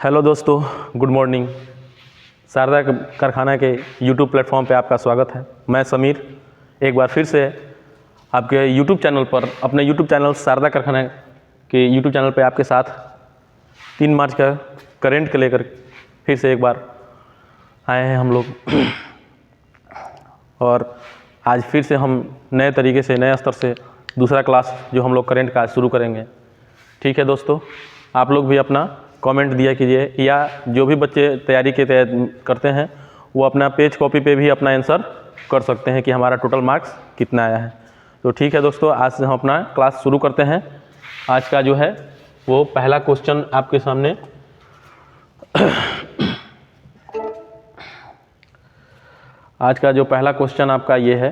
Hello दोस्तों, good morning. Sharda कारखाना के यूट्यूब प्लेटफॉर्म पे आपका स्वागत है। मैं समीर एक बार फिर से आपके यूट्यूब चैनल पर, अपने यूट्यूब चैनल शारदा कारखाना के यूट्यूब चैनल पे आपके साथ 3 मार्च का करंट के लेकर फिर से एक बार आए हैं हम लोग। और आज फिर से हम नए तरीके से, नए स्तर से दूसरा क्लास जो हम लोग करंट का शुरू करेंगे। ठीक है दोस्तों, आप लोग भी अपना कमेंट दिया कीजिए, या जो भी बच्चे तैयारी करते हैं वो अपना पेज कॉपी पे भी अपना आंसर कर सकते हैं कि हमारा टोटल मार्क्स कितना आया है। तो ठीक है दोस्तों, आज से हम अपना क्लास शुरू करते हैं। आज का जो है वो पहला क्वेश्चन आपके सामने आज का जो पहला क्वेश्चन आपका ये है।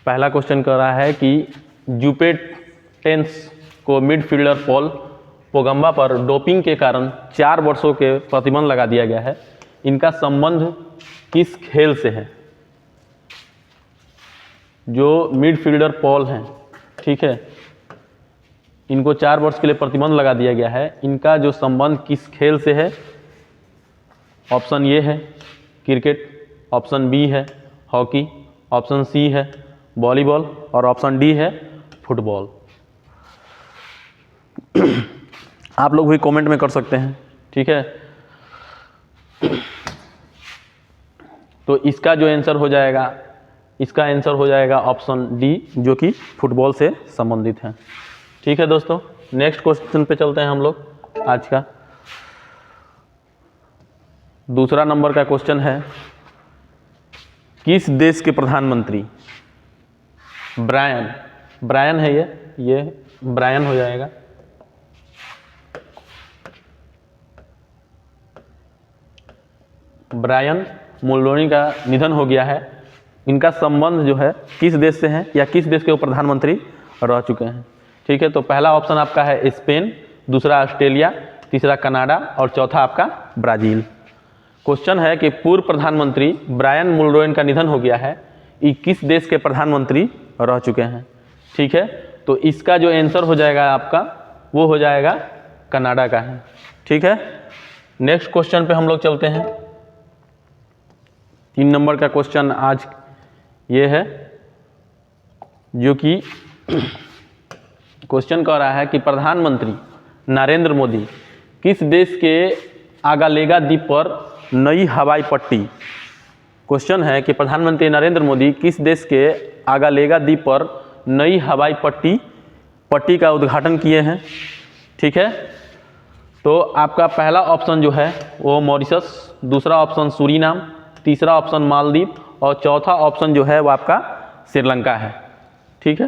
पहला क्वेश्चन कह रहा है कि जुपेटेंस को मिडफील्डर पॉल पोगंबा पर डोपिंग के कारण 4 वर्षों के प्रतिबंध लगा दिया गया है। इनका संबंध किस खेल से है? जो मिडफील्डर पॉल हैं, ठीक है, इनको 4 वर्ष के लिए प्रतिबंध लगा दिया गया है। इनका जो संबंध किस खेल से है? ऑप्शन ए है क्रिकेट, ऑप्शन बी है हॉकी, ऑप्शन सी है वॉलीबॉल और ऑप्शन डी है फुटबॉल। आप लोग भी कमेंट में कर सकते हैं, ठीक है। तो इसका जो आंसर हो जाएगा, इसका आंसर हो जाएगा ऑप्शन डी, जो कि फुटबॉल से संबंधित है। ठीक है दोस्तों, नेक्स्ट क्वेश्चन पे चलते हैं हम लोग। आज का दूसरा नंबर का क्वेश्चन है, किस देश के प्रधानमंत्री ब्रायन है, ये ब्रायन हो जाएगा। ब्रायन मुल्लोनी का निधन हो गया है। इनका संबंध जो है किस देश से है, या किस देश के वो प्रधानमंत्री रह चुके हैं? ठीक है, तो पहला ऑप्शन आपका है स्पेन, दूसरा ऑस्ट्रेलिया, तीसरा कनाडा और चौथा आपका ब्राज़ील। क्वेश्चन है कि पूर्व प्रधानमंत्री ब्रायन मुल्लोनी का निधन हो गया है, ये किस देश के प्रधानमंत्री रह चुके हैं? ठीक है, तो इसका जो आंसर हो जाएगा आपका वो हो जाएगा कनाडा का है। ठीक है, नेक्स्ट क्वेश्चन पे हम लोग चलते हैं। 3 नंबर का क्वेश्चन आज ये है, जो कि क्वेश्चन कह रहा है कि प्रधानमंत्री नरेंद्र मोदी किस देश के आगालेगा द्वीप पर नई हवाई पट्टी, क्वेश्चन है कि प्रधानमंत्री नरेंद्र मोदी किस देश के आगालेगा द्वीप पर नई हवाई पट्टी का उद्घाटन किए हैं? ठीक है, तो आपका पहला ऑप्शन जो है वो मॉरिशस, दूसरा ऑप्शन सूरीनाम, तीसरा ऑप्शन मालदीव और चौथा ऑप्शन जो है वो आपका श्रीलंका है। ठीक है,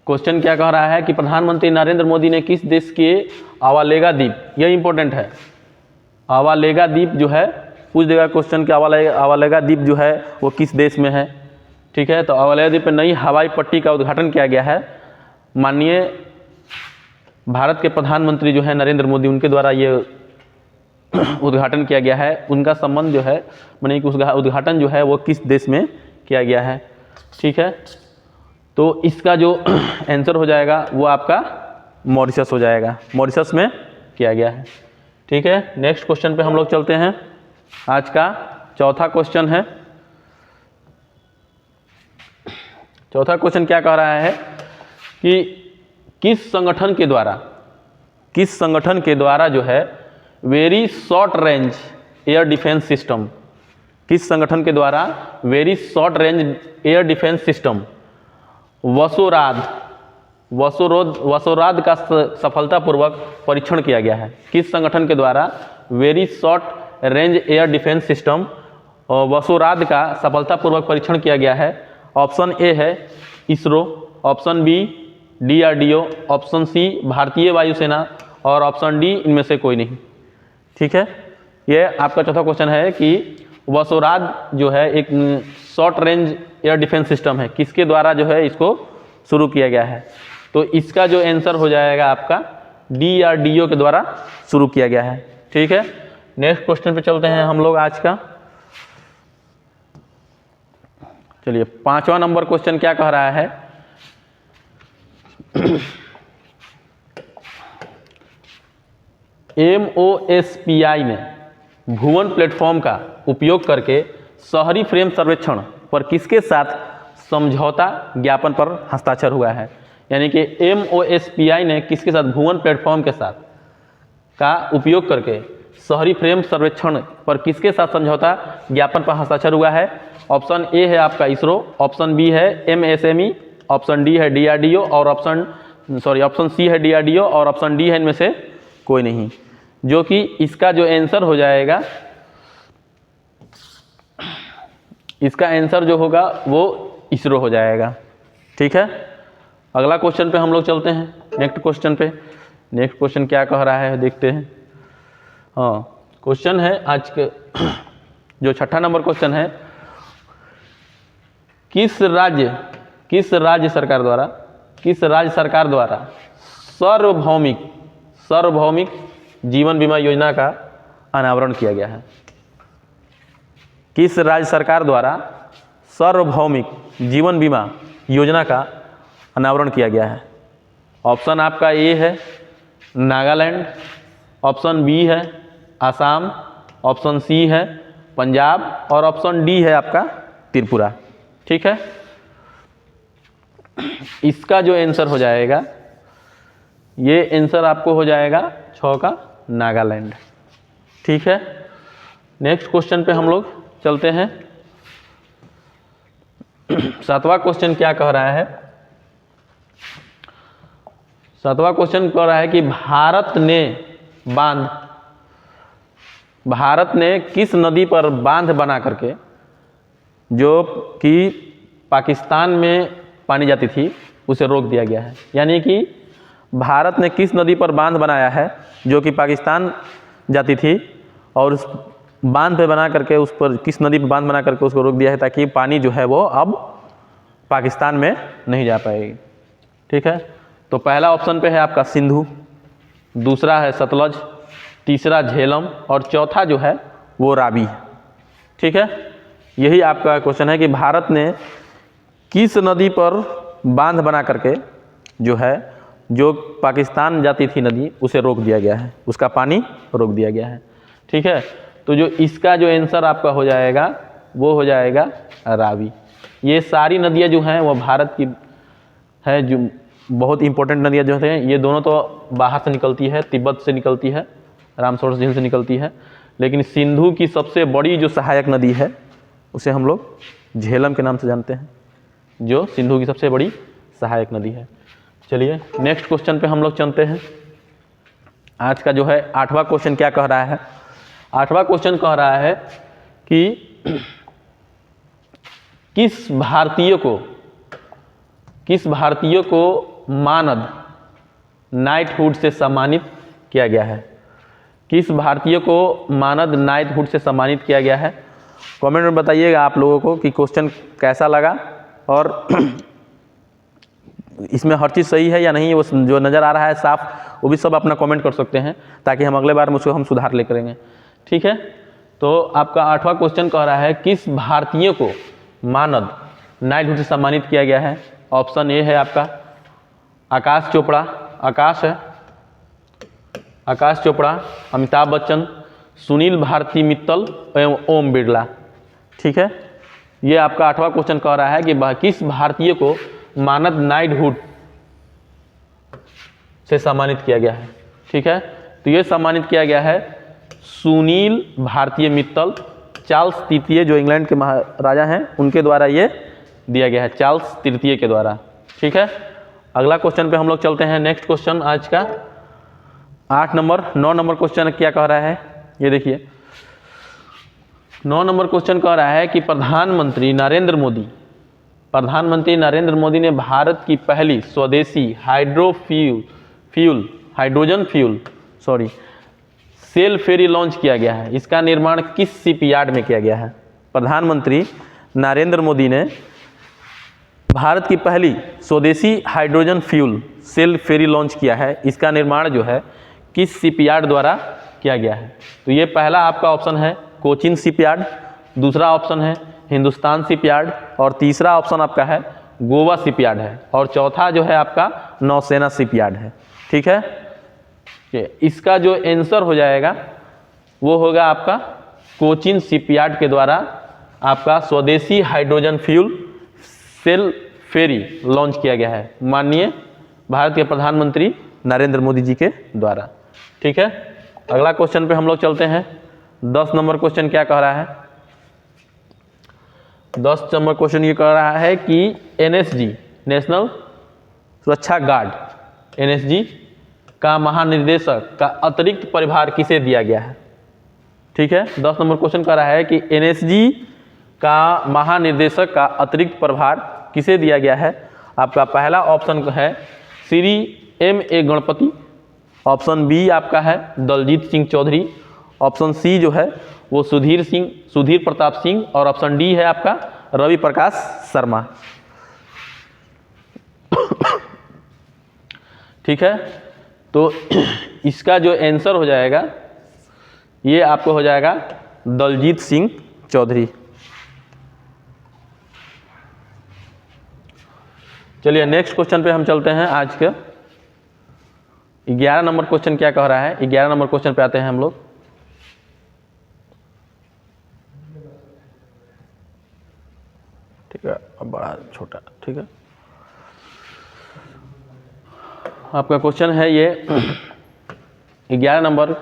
क्वेश्चन क्या कह रहा है कि प्रधानमंत्री नरेंद्र मोदी ने किस देश के आवालेगा द्वीप, यह इंपॉर्टेंट है, आवालेगा द्वीप जो है पूछ देगा क्वेश्चन कि आवालेगा द्वीप जो है वो किस देश में है। ठीक है, तो आवालेगा द्वीप पर नई हवाई पट्टी का उद्घाटन किया गया है। माननीय भारत के प्रधानमंत्री जो है नरेंद्र मोदी, उनके द्वारा ये उद्घाटन किया गया है। उनका संबंध जो है, माने कि उसका उद्घाटन जो है वो किस देश में किया गया है। ठीक है, तो इसका जो आंसर हो जाएगा वो आपका मॉरिशस हो जाएगा, मॉरिशस में किया गया है। ठीक है, नेक्स्ट क्वेश्चन पे हम लोग चलते हैं। आज का चौथा क्वेश्चन है। चौथा क्वेश्चन क्या कह रहा है कि किस संगठन के द्वारा जो है very short range air defence system, किस संगठन के द्वारा very short range air defence system वसोराद का सफलतापूर्वक परीक्षण किया गया है? किस संगठन के द्वारा very short range air defence system वसोराद का सफलतापूर्वक परीक्षण किया गया है? ऑप्शन ए है ISRO, option B DRDO, option C भारतीय वायुसेना और ऑप्शन डी इनमें से कोई नहीं। ठीक है, ये आपका चौथा क्वेश्चन है कि वसोराद जो है एक short range air defence system है, किसके द्वारा जो है इसको शुरू किया गया है? तो इसका जो आंसर हो जाएगा आपका DRDO के द्वारा शुरू किया गया है। ठीक है, नेक्स्ट क्वेश्चन पे चलते हैं हम लोग आज का। चलिए, 5वां नंबर क्वेश्चन क्या कह रहा है MOSPI ने भुवन प्लेटफॉर्म का उपयोग करके शहरी फ्रेम सर्वेक्षण पर किसके साथ समझौता ज्ञापन पर हस्ताक्षर हुआ है? यानी कि MOSPI ने किसके साथ, भुवन प्लेटफॉर्म के साथ का उपयोग करके शहरी फ्रेम सर्वेक्षण पर किसके साथ समझौता ज्ञापन पर हस्ताक्षर हुआ है? ऑप्शन ए है आपका इसरो, ऑप्शन बी है MSME, ऑप्शन डी है DRDO और ऑप्शन सी है DRDO और ऑप्शन डी है इनमें से कोई नहीं, जो कि इसका जो आंसर हो जाएगा, इसका आंसर जो होगा वो इसरो हो जाएगा। ठीक है, अगला क्वेश्चन पे हम लोग चलते हैं, नेक्स्ट क्वेश्चन पे। नेक्स्ट क्वेश्चन क्या कह रहा है देखते हैं। हाँ, क्वेश्चन है आज के जो 6ठा नंबर क्वेश्चन है, किस राज्य सरकार द्वारा सार्वभौमिक जीवन बीमा योजना का अनावरण किया गया है? किस राज्य सरकार द्वारा सार्वभौमिक जीवन बीमा योजना का अनावरण किया गया है? ऑप्शन आपका ए है नागालैंड, ऑप्शन बी है आसाम, ऑप्शन सी है पंजाब और ऑप्शन डी है आपका त्रिपुरा। ठीक है, इसका जो आंसर हो जाएगा, ये आंसर आपको हो जाएगा 6 का नागालैंड। ठीक है, नेक्स्ट क्वेश्चन पे हम लोग चलते हैं। 7वां क्वेश्चन क्या कह रहा है? 7वां क्वेश्चन कह रहा है कि भारत ने किस नदी पर बांध बना करके, जो कि पाकिस्तान में पानी जाती थी, उसे रोक दिया गया है? यानी कि भारत ने किस नदी पर बांध बनाया है जो कि पाकिस्तान जाती थी, और उस बांध पे बना करके, उस पर किस नदी पर बांध बना करके उसको रोक दिया है, ताकि पानी जो है वो अब पाकिस्तान में नहीं जा पाएगी। ठीक है, तो पहला ऑप्शन पे है आपका सिंधु, दूसरा है सतलज, तीसरा झेलम और चौथा जो है वो रावी। ठीक है, यही आपका क्वेश्चन है कि भारत ने किस नदी पर बांध बना करके जो पाकिस्तान जाती थी नदी, उसे रोक दिया गया है, उसका पानी रोक दिया गया है। ठीक है, तो जो इसका जो आंसर आपका हो जाएगा वो हो जाएगा रावी। ये सारी नदियाँ जो हैं वो भारत की है, जो बहुत इंपॉर्टेंट नदियाँ जो हैं, ये दोनों तो बाहर से निकलती है, तिब्बत से निकलती है, रामसर झील से निकलती है, लेकिन सिंधु की सबसे बड़ी जो सहायक नदी है उसे हम लोग झेलम के नाम से जानते हैं, जो सिंधु की सबसे बड़ी सहायक नदी है। चलिए नेक्स्ट क्वेश्चन पे हम लोग चलते हैं। आज का जो है 8वां क्वेश्चन क्या कह रहा है? 8वां क्वेश्चन कह रहा है कि किस भारतीय को मानद नाइटहुड से सम्मानित किया गया है? किस भारतीय को मानद नाइटहुड से सम्मानित किया गया है? कमेंट में बताइएगा आप लोगों को कि क्वेश्चन कैसा लगा, और इसमें हर चीज़ सही है या नहीं, वो जो नज़र आ रहा है साफ, वो भी सब अपना कमेंट कर सकते हैं, ताकि हम अगले बार में उसको हम सुधार ले करेंगे। ठीक है, तो आपका 8वां क्वेश्चन कह रहा है किस भारतीय को मानद नाइटहुड से सम्मानित किया गया है? ऑप्शन ए है आपका आकाश चोपड़ा, आकाश चोपड़ा, अमिताभ बच्चन, सुनील भारती मित्तल एवं ओम बिरला। ठीक है, ये आपका 8वां क्वेश्चन कह रहा है कि किस भारतीय को मानद नाइटहुड से सम्मानित किया गया है? ठीक है, तो ये सम्मानित किया गया है सुनील भारतीय मित्तल, चार्ल्स तृतीय जो इंग्लैंड के महाराजा हैं उनके द्वारा ये दिया गया है, चार्ल्स तृतीय के द्वारा। ठीक है, अगला क्वेश्चन पे हम लोग चलते हैं। नेक्स्ट क्वेश्चन आज का 9 नंबर क्वेश्चन क्या कह रहा है, ये देखिए। 9 नंबर क्वेश्चन कह रहा है कि प्रधानमंत्री नरेंद्र मोदी ने भारत की पहली स्वदेशी हाइड्रोजन फ्यूल सेल फेरी लॉन्च किया गया है। इसका निर्माण किस शिपयार्ड में किया गया है? प्रधानमंत्री नरेंद्र मोदी ने भारत की पहली स्वदेशी हाइड्रोजन फ्यूल सेल फेरी लॉन्च किया है, इसका निर्माण जो है किस शिपयार्ड द्वारा किया गया है? तो ये पहला आपका ऑप्शन है कोचिन शिपयार्ड, दूसरा ऑप्शन है हिंदुस्तान शिपयार्ड और तीसरा ऑप्शन आपका है गोवा शिपयार्ड है, और चौथा जो है आपका नौसेना शिपयार्ड है। ठीक है, इसका जो आंसर हो जाएगा वो होगा आपका कोचिन शिपयार्ड के द्वारा आपका स्वदेशी हाइड्रोजन फ्यूल सेल फेरी लॉन्च किया गया है माननीय भारत के प्रधानमंत्री नरेंद्र मोदी जी के द्वारा। ठीक है, अगला क्वेश्चन पे हम लोग चलते हैं। 10 नंबर क्वेश्चन क्या कह रहा है? 10 नंबर क्वेश्चन ये कह रहा है कि NSG नेशनल सुरक्षा गार्ड NSG का महानिर्देशक का अतिरिक्त प्रभार किसे दिया गया है? ठीक है, 10 नंबर क्वेश्चन कह रहा है कि NSG का महानिर्देशक का अतिरिक्त प्रभार किसे दिया गया है? आपका पहला ऑप्शन है Shri M.A. Ganpati, option B आपका है दलजीत सिंह चौधरी, ऑप्शन सी जो है वो सुधीर प्रताप सिंह, और ऑप्शन डी है आपका रवि प्रकाश शर्मा। ठीक है, तो इसका जो आंसर हो जाएगा ये आपको हो जाएगा दलजीत सिंह चौधरी। चलिए नेक्स्ट क्वेश्चन पे हम चलते हैं। आज के 11 नंबर क्वेश्चन क्या कह रहा है? 11 नंबर क्वेश्चन पे आते हैं हम लोग। ठीक है, अब बड़ा छोटा। ठीक है, आपका क्वेश्चन है ये 11 नंबर,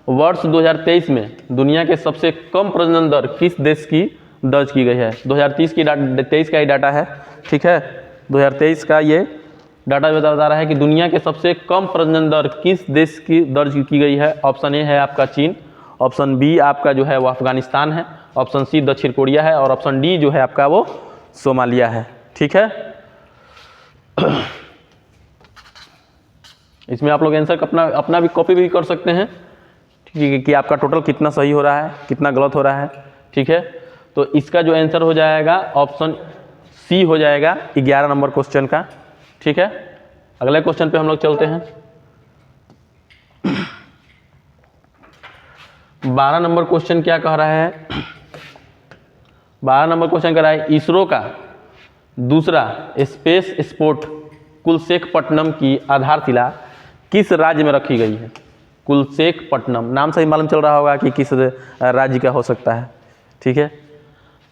वर्ष 2023 में दुनिया के सबसे कम प्रजनन दर किस देश की दर्ज की गई है? 2023 का ही डाटा है। ठीक है, 2023 का ये डाटा बता रहा है कि दुनिया के सबसे कम प्रजनन दर किस देश की दर्ज की गई है। ऑप्शन ए है आपका चीन, ऑप्शन बी आपका जो है वो अफगानिस्तान है, ऑप्शन सी दक्षिण कोरिया है, और ऑप्शन डी जो है आपका वो सोमालिया है। ठीक है, इसमें आप लोग आंसर अपना भी कॉपी भी कर सकते हैं। ठीक है, कि आपका टोटल कितना सही हो रहा है, कितना गलत हो रहा है। ठीक है, तो इसका जो आंसर हो जाएगा ऑप्शन सी हो जाएगा 11 नंबर क्वेश्चन का। ठीक है, अगले क्वेश्चन पे हम लोग चलते हैं। 12 नंबर क्वेश्चन क्या कह रहा है? 12 नंबर क्वेश्चन कह रहा है इसरो का दूसरा स्पेस स्पोर्ट कुलशेखपट्टनम की आधारशिला किस राज्य में रखी गई है? कुलशेखपट्टनम नाम से ही मालूम चल रहा होगा कि किस राज्य का हो सकता है। ठीक है,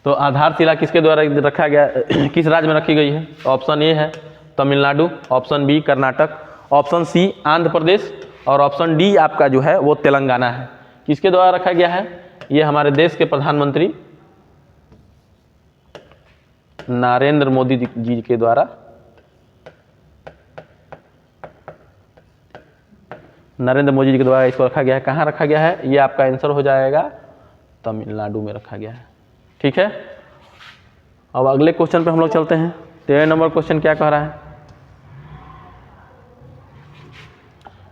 तो आधारशिला किसके द्वारा रखा गया, किस राज्य में रखी गई है? ऑप्शन ए है Tamil Nadu, option B Karnataka, option C Andhra Pradesh, और ऑप्शन डी आपका जो है वो तेलंगाना है। किसके द्वारा रखा गया है? ये हमारे देश के प्रधानमंत्री नरेंद्र मोदी जी के द्वारा इसको रखा गया है। कहाँ रखा गया है? ये आपका आंसर हो जाएगा तमिलनाडु में रखा गया है। ठीक है, अब अगले क्वेश्चन पे हम लोग चलते हैं। 13 नंबर क्वेश्चन क्या कह रहा है?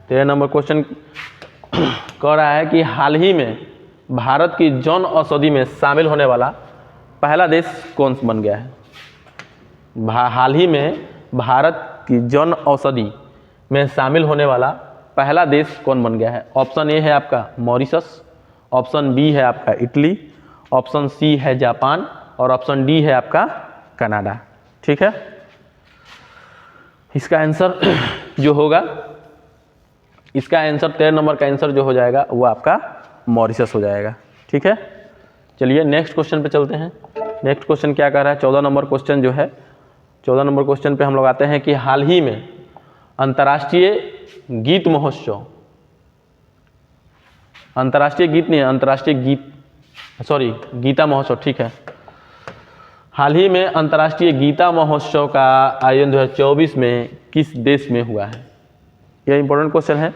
13 नंबर क्वेश्चन कह रहा है कि हाल ही में भारत की जन औषधि में शामिल होने वाला पहला देश कौन बन गया है? हाल ही में भारत की जन औषधि में शामिल होने वाला पहला देश कौन बन गया है? ऑप्शन ए है आपका मॉरिशस, ऑप्शन बी है आपका इटली, ऑप्शन सी है जापान, और ऑप्शन डी है आपका कनाडा। ठीक है, इसका आंसर जो होगा, इसका आंसर 13 नंबर का आंसर जो हो जाएगा वो आपका मॉरिशस हो जाएगा। ठीक है, चलिए नेक्स्ट क्वेश्चन पे चलते हैं। नेक्स्ट क्वेश्चन क्या कह रहा है? 14 नंबर क्वेश्चन जो है, 14 नंबर क्वेश्चन पे हम लोग आते हैं कि हाल ही में अंतर्राष्ट्रीय गीत महोत्सव, अंतर्राष्ट्रीय गीत नहीं, अंतर्राष्ट्रीय गीता महोत्सव। ठीक है, हाल ही में अंतर्राष्ट्रीय गीता महोत्सव का आयोजन 2024 में किस देश में हुआ है? यह इंपॉर्टेंट क्वेश्चन है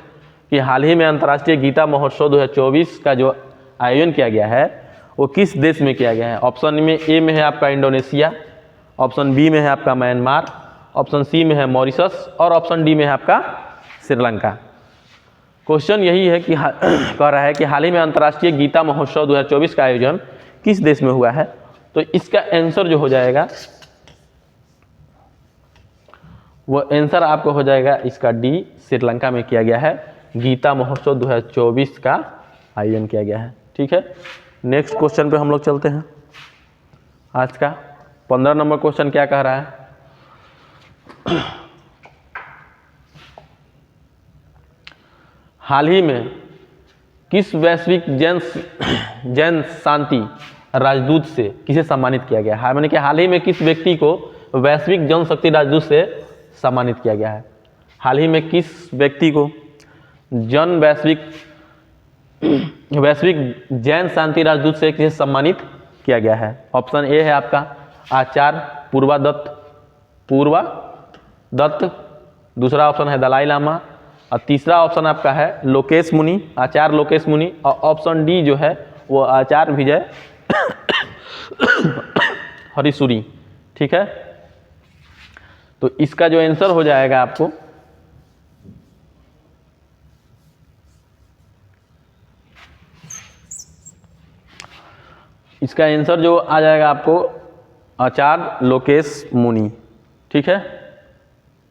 कि हाल ही में अंतर्राष्ट्रीय गीता महोत्सव 2024 का जो आयोजन किया गया है वो किस देश में किया गया है? ऑप्शन में ए में है आपका इंडोनेशिया, ऑप्शन बी में है आपका म्यांमार, ऑप्शन सी में है मॉरिशस, और ऑप्शन डी में है आपका श्रीलंका। क्वेश्चन यही है कि कह रहा है कि हाल ही में अंतर्राष्ट्रीय गीता महोत्सव 2024 का आयोजन किस देश में हुआ है? तो इसका आंसर जो हो जाएगा वो आंसर आपको हो जाएगा इसका डी, श्रीलंका में किया गया है। गीता महोत्सव 2024 का आयोजन किया गया है। ठीक है, नेक्स्ट क्वेश्चन पे हम लोग चलते हैं। आज का 15 नंबर क्वेश्चन क्या कह रहा है? हाल ही में किस वैश्विक जैन शांति राजदूत से किसे सम्मानित किया गया है? मैंने कि हाल ही में किस व्यक्ति को वैश्विक जनशक्ति राजदूत से सम्मानित किया गया है? हाल ही में किस व्यक्ति को वैश्विक जैन शांति राजदूत से किसे सम्मानित किया गया है? ऑप्शन ए है आपका आचार्य पूर्वा दत्त, दूसरा ऑप्शन है दलाई लामा, और तीसरा ऑप्शन आपका है लोकेश मुनि, आचार्य लोकेश मुनि, और ऑप्शन डी जो है वो आचार्य विजय हरिसूरी। ठीक है, तो इसका जो आंसर हो जाएगा आपको इसका आंसर जो आ जाएगा आपको आचार्य लोकेश मुनि। ठीक है,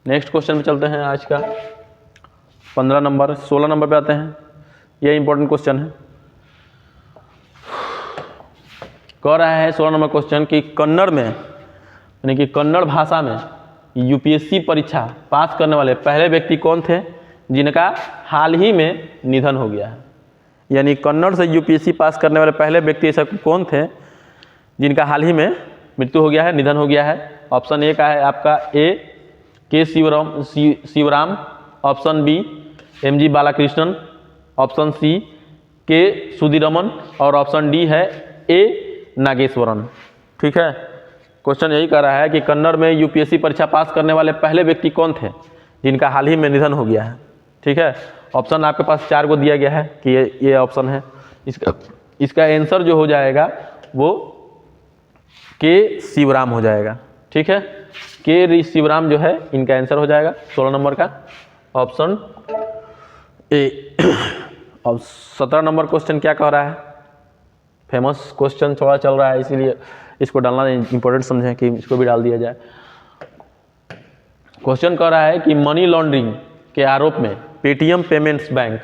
नेक्स्ट क्वेश्चन पे चलते हैं। आज का 15 नंबर 16 नंबर पे आते हैं। ये इंपॉर्टेंट क्वेश्चन है। कह रहा है 16 नंबर क्वेश्चन कि कन्नड़ में यानी कि कन्नड़ भाषा में यूपीएससी परीक्षा पास करने वाले पहले व्यक्ति कौन थे जिनका हाल ही में निधन हो गया है? यानी कन्नड़ से यूपीएससी पास करने वाले पहले व्यक्ति ऐसा कौन थे जिनका हाल ही में मृत्यु हो गया है, निधन हो गया है? ऑप्शन ए का है आपका A K Sivaram, option B M G Balakrishnan, option C K Sudhiraman, और ऑप्शन डी है ए नागेश्वरन। ठीक है, क्वेश्चन यही कर रहा है कि कन्नड़ में यूपीएससी परीक्षा पास करने वाले पहले व्यक्ति कौन थे जिनका हाल ही में निधन हो गया है? ठीक है, ऑप्शन आपके पास 4 को दिया गया है कि ये ऑप्शन है। इसका आंसर जो हो जाएगा वो के शिवराम हो जाएगा। ठीक है, के शिवराम जो है इनका आंसर हो जाएगा 16 नंबर का ऑप्शन ए। अब 17 नंबर क्वेश्चन क्या कह रहा है? फेमस क्वेश्चन थोड़ा चल रहा है इसीलिए इसको डालना इंपॉर्टेंट समझें कि इसको भी डाल दिया जाए। क्वेश्चन कह रहा है कि मनी लॉन्ड्रिंग के आरोप में Paytm payments bank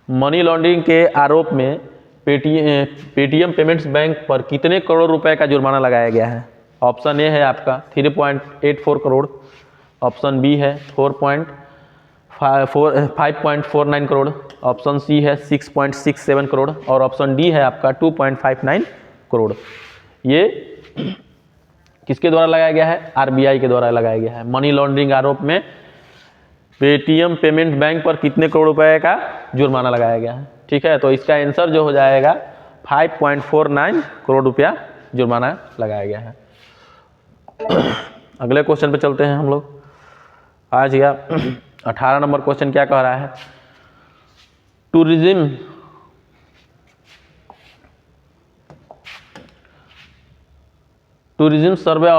money laundering के आरोप में पेटीएम पेमेंट्स बैंक पर कितने करोड़ रुपए का जुर्माना लगाया गया है? ऑप्शन ए है आपका 3.84 करोड़, ऑप्शन बी है 5.49 करोड़, ऑप्शन सी है 6.67 करोड़, और ऑप्शन डी है आपका 2.59 करोड़। ये किसके द्वारा लगाया गया है? आरबीआई के द्वारा लगाया गया है। मनी लॉन्ड्रिंग आरोप में पेटीएम पेमेंट बैंक पर कितने करोड़ रुपए का जुर्माना लगाया गया है? ठीक है, तो इसका आंसर जो हो जाएगा 5.49 करोड़ रुपया जुर्माना लगाया गया है। अगले क्वेश्चन पे चलते हैं हम लोग। आज का 18 नंबर क्वेश्चन क्या कह रहा है? टूरिज्म सर्वे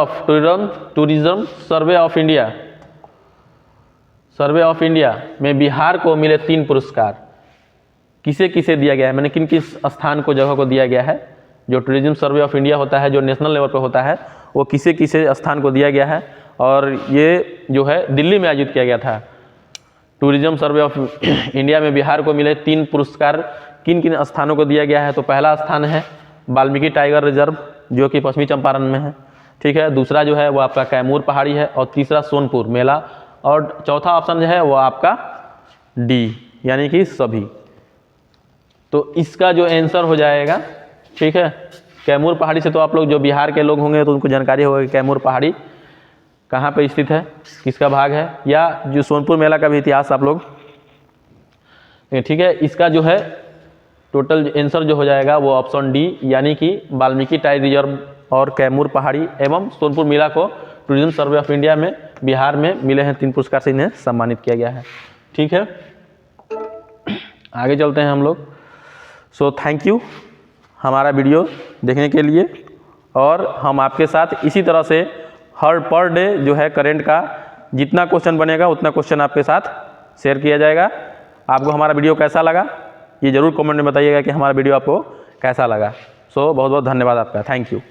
ऑफ इंडिया में बिहार को मिले 3 पुरस्कार किसे किसे दिया गया है? मैंने किन किस स्थान को जगह को दिया गया है? जो टूरिज्म सर्वे ऑफ इंडिया होता है जो नेशनल लेवल पर होता है वो किसे किसे स्थान को दिया गया है? और ये जो है दिल्ली में आयोजित किया गया था। टूरिज्म सर्वे ऑफ इंडिया में बिहार को मिले 3 पुरस्कार किन किन स्थानों को दिया गया है? तो पहला स्थान है वाल्मीकि टाइगर रिजर्व जो कि पश्चिमी चंपारण में है। ठीक है, दूसरा जो है वो आपका कैमूर पहाड़ी है, और तीसरा सोनपुर मेला, और चौथा ऑप्शन जो है वो आपका डी यानी कि सभी। तो इसका जो आंसर हो जाएगा, ठीक है, कैमूर पहाड़ी से तो आप लोग जो बिहार के लोग होंगे तो उनको जानकारी होगा कि कैमूर पहाड़ी कहाँ पे स्थित है, किसका भाग है, या जो सोनपुर मेला का भी इतिहास आप लोग। ठीक है, इसका जो है टोटल आंसर जो हो जाएगा वो ऑप्शन डी यानी कि वाल्मीकि टाइगर रिजर्व और कैमूर पहाड़ी एवं सोनपुर मेला को टूरिज्म सर्वे ऑफ इंडिया में बिहार में मिले हैं 3 पुरस्कार से इन्हें सम्मानित किया गया है। ठीक है, आगे चलते हैं हम लोग। सो थैंक यू हमारा वीडियो देखने के लिए, और हम आपके साथ इसी तरह से हर पर डे जो है करंट का जितना क्वेश्चन बनेगा उतना क्वेश्चन आपके साथ शेयर किया जाएगा। आपको हमारा वीडियो कैसा लगा ये ज़रूर कमेंट में बताइएगा कि हमारा वीडियो आपको कैसा लगा। सो बहुत बहुत धन्यवाद आपका, थैंक यू।